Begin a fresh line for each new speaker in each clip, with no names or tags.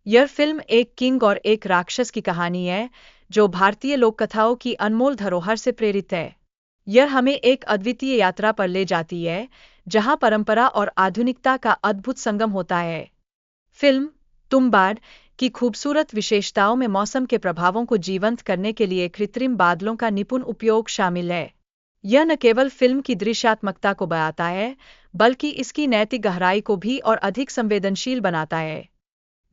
यह फिल्म एक किंग और एक राक्षस की कहानी है जो भारतीय लोक कथाओं की अनमोल धरोहर से प्रेरित है। यह हमें एक अद्वितीय यात्रा पर ले जाती है जहां परंपरा और आधुनिकता का अद्भुत संगम होता है। फिल्म तुम्बाड की खूबसूरत विशेषताओं में मौसम के प्रभावों को जीवंत करने के लिए कृत्रिम बादलों का निपुण उपयोग शामिल है। यह न केवल फिल्म की दृश्यात्मकता को बढ़ाता है, बल्कि इसकी नैतिक गहराई को भी और अधिक संवेदनशील बनाता है।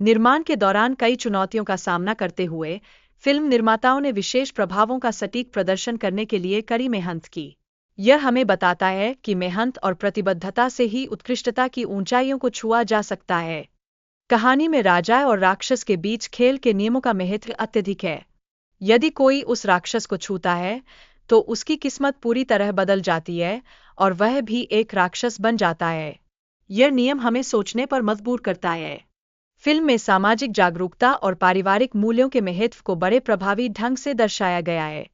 निर्माण के दौरान कई चुनौतियों का सामना करते हुए फिल्म निर्माताओं ने विशेष प्रभावों का सटीक प्रदर्शन करने के लिए कड़ी मेहनत की। यह हमें बताता है कि मेहनत और प्रतिबद्धता से ही उत्कृष्टता की ऊंचाइयों को छुआ जा सकता है। कहानी में राजा और राक्षस के बीच खेल के नियमों का महत्व अत्यधिक है। यदि कोई उस राक्षस को छूता है तो उसकी किस्मत पूरी तरह बदल जाती है और वह भी एक राक्षस बन जाता है। यह नियम हमें सोचने पर मजबूर करता है। फिल्म में सामाजिक जागरूकता और पारिवारिक मूल्यों के महत्व को बड़े प्रभावी ढंग से दर्शाया गया है।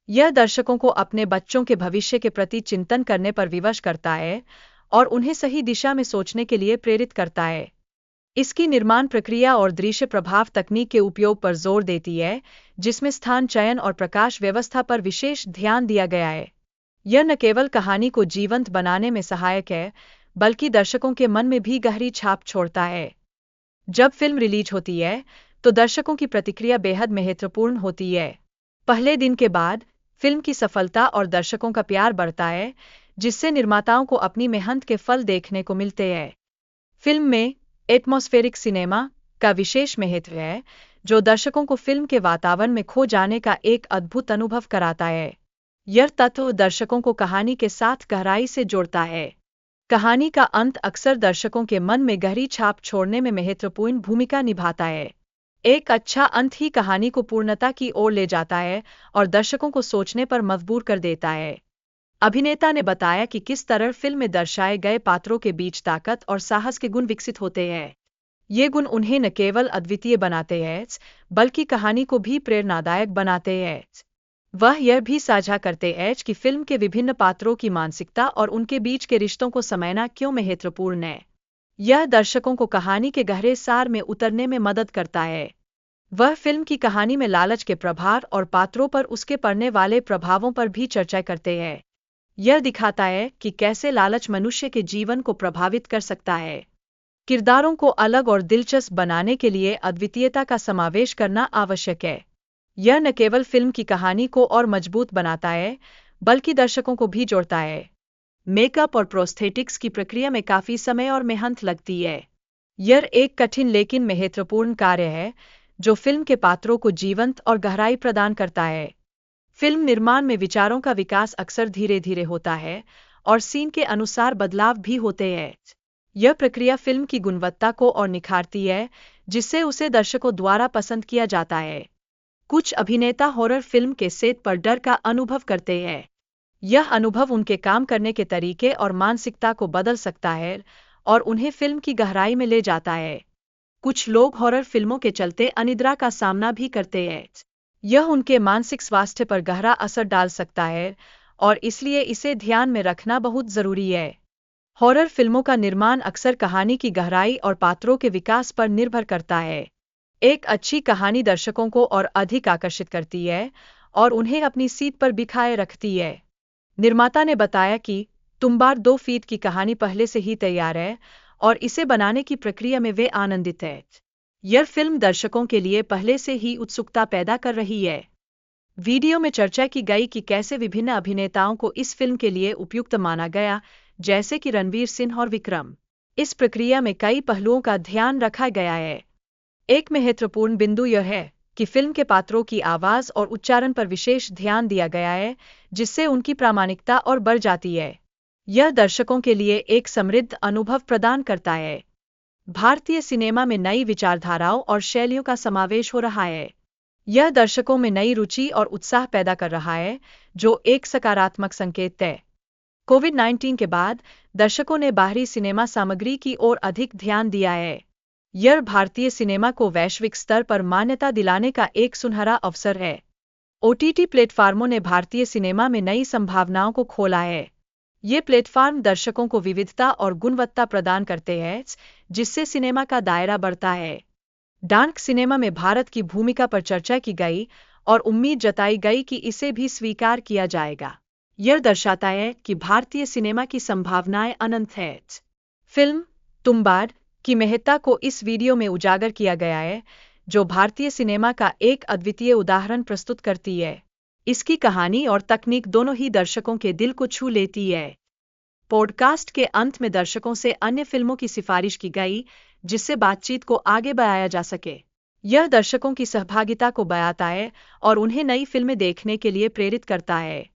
यह दर्शकों को अपने बच्चों के भविष्य के प्रति चिंतन करने पर विवश करता है और उन्हें सही दिशा में सोचने के लिए प्रेरित करता है। इसकी निर्माण प्रक्रिया और दृश्य प्रभाव तकनीक के उपयोग पर जोर देती है, जिसमें स्थान चयन और प्रकाश व्यवस्था पर विशेष ध्यान दिया गया है। यह न केवल कहानी को जीवंत बनाने में सहायक है, बल्कि दर्शकों के मन में भी गहरी छाप छोड़ता है। जब फिल्म रिलीज होती है तो दर्शकों की प्रतिक्रिया बेहद महत्वपूर्ण होती है। पहले दिन के बाद फिल्म की सफलता और दर्शकों का प्यार बढ़ता है, जिससे निर्माताओं को अपनी मेहनत के फल देखने को मिलते हैं। फिल्म में एटमॉस्फेरिक सिनेमा का विशेष महत्व है, जो दर्शकों को फिल्म के वातावरण में खो जाने का एक अद्भुत अनुभव कराता है। यह तत्व दर्शकों को कहानी के साथ गहराई से जोड़ता है। कहानी का अंत अक्सर दर्शकों के मन में गहरी छाप छोड़ने में महत्वपूर्ण भूमिका निभाता है। एक अच्छा अंत ही कहानी को पूर्णता की ओर ले जाता है और दर्शकों को सोचने पर मजबूर कर देता है। अभिनेता ने बताया कि किस तरह फिल्म में दर्शाए गए पात्रों के बीच ताकत और साहस के गुण विकसित होते हैं। ये गुण उन्हें न केवल अद्वितीय बनाते हैं, बल्कि कहानी को भी प्रेरणादायक बनाते हैं। वह यह भी साझा करते हैं कि फिल्म के विभिन्न पात्रों की मानसिकता और उनके बीच के रिश्तों को समझना क्यों महत्वपूर्ण है। यह दर्शकों को कहानी के गहरे सार में उतरने में मदद करता है। वह फिल्म की कहानी में लालच के प्रभाव और पात्रों पर उसके पड़ने वाले प्रभावों पर भी चर्चा करते हैं। यह दिखाता है कि कैसे लालच मनुष्य के जीवन को प्रभावित कर सकता है। किरदारों को अलग और दिलचस्प बनाने के लिए अद्वितीयता का समावेश करना आवश्यक है। यह न केवल फिल्म की कहानी को और मजबूत बनाता है, बल्कि दर्शकों को भी जोड़ता है। मेकअप और प्रोस्थेटिक्स की प्रक्रिया में काफी समय और मेहनत लगती है। यह एक कठिन लेकिन महत्वपूर्ण कार्य है, जो फिल्म के पात्रों को जीवंत और गहराई प्रदान करता है। फिल्म निर्माण में विचारों का विकास अक्सर धीरे धीरे होता है और सीन के अनुसार बदलाव भी होते हैं। यह प्रक्रिया फिल्म की गुणवत्ता को और निखारती है, जिससे उसे दर्शकों द्वारा पसंद किया जाता है। कुछ अभिनेता हॉरर फिल्म के सेट पर डर का अनुभव करते हैं। यह अनुभव उनके काम करने के तरीके और मानसिकता को बदल सकता है और उन्हें फिल्म की गहराई में ले जाता है। कुछ लोग हॉरर फिल्मों के चलते अनिद्रा का सामना भी करते हैं। यह उनके मानसिक स्वास्थ्य पर गहरा असर डाल सकता है और इसलिए इसे ध्यान में रखना बहुत जरूरी है। हॉरर फिल्मों का निर्माण अक्सर कहानी की गहराई और पात्रों के विकास पर निर्भर करता है। एक अच्छी कहानी दर्शकों को और अधिक आकर्षित करती है और उन्हें अपनी सीट पर बिठाए रखती है। निर्माता ने बताया कि तुम्बाड 2 फीट की कहानी पहले से ही तैयार है और इसे बनाने की प्रक्रिया में वे आनंदित हैं। यह फिल्म दर्शकों के लिए पहले से ही उत्सुकता पैदा कर रही है। वीडियो में चर्चा की गई कि कैसे विभिन्न अभिनेताओं को इस फिल्म के लिए उपयुक्त माना गया, जैसे कि रणवीर सिंह और विक्रम। इस प्रक्रिया में कई पहलुओं का ध्यान रखा गया है। एक महत्वपूर्ण बिंदु यह है कि फिल्म के पात्रों की आवाज और उच्चारण पर विशेष ध्यान दिया गया है, जिससे उनकी प्रामाणिकता और बढ़ जाती है। यह दर्शकों के लिए एक समृद्ध अनुभव प्रदान करता है। भारतीय सिनेमा में नई विचारधाराओं और शैलियों का समावेश हो रहा है। यह दर्शकों में नई रुचि और उत्साह पैदा कर रहा है, जो एक सकारात्मक संकेत है। कोविड-19 के बाद दर्शकों ने बाहरी सिनेमा सामग्री की ओर अधिक ध्यान दिया है। यह भारतीय सिनेमा को वैश्विक स्तर पर मान्यता दिलाने का एक सुनहरा अवसर है। ओटीटी प्लेटफार्मों ने भारतीय सिनेमा में नई संभावनाओं को खोला है। ये प्लेटफार्म दर्शकों को विविधता और गुणवत्ता प्रदान करते हैं, जिससे सिनेमा का दायरा बढ़ता है। डार्क सिनेमा में भारत की भूमिका पर चर्चा की गई और उम्मीद जताई गई कि इसे भी स्वीकार किया जाएगा। यह दर्शाता है कि भारतीय सिनेमा की संभावनाएं अनंत हैं। फिल्म तुम्बाड की महत्ता को इस वीडियो में उजागर किया गया है, जो भारतीय सिनेमा का एक अद्वितीय उदाहरण प्रस्तुत करती है। इसकी कहानी और तकनीक दोनों ही दर्शकों के दिल को छू लेती है। पॉडकास्ट के अंत में दर्शकों से अन्य फिल्मों की सिफारिश की गई, जिससे बातचीत को आगे बढ़ाया जा सके। यह दर्शकों की सहभागिता को बढ़ाता है और उन्हें नई फिल्में देखने के लिए प्रेरित करता है।